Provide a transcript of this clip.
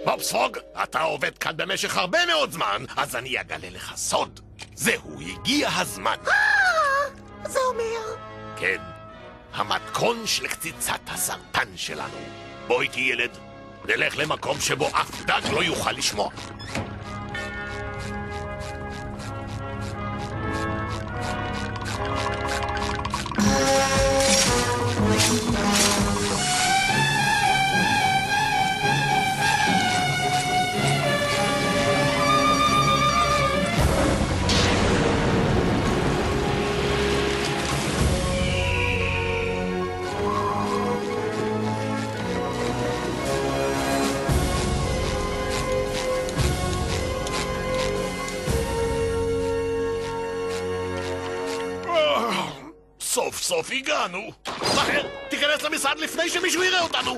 בובספוג, אתה עובד כאן במשך הרבה מאוד זמן, אז אני אגלה לך סוד. זהו, הגיע הזמן. זה אומר... כן, המתכון של קציצת הסרטן שלנו. בוא איתי ילד, נלך למקום שבו אף דג לא יוכל לשמוע. סוף סוף הגענו. מהר, תיכנס למשרד לפני שמישהו יראה אותנו.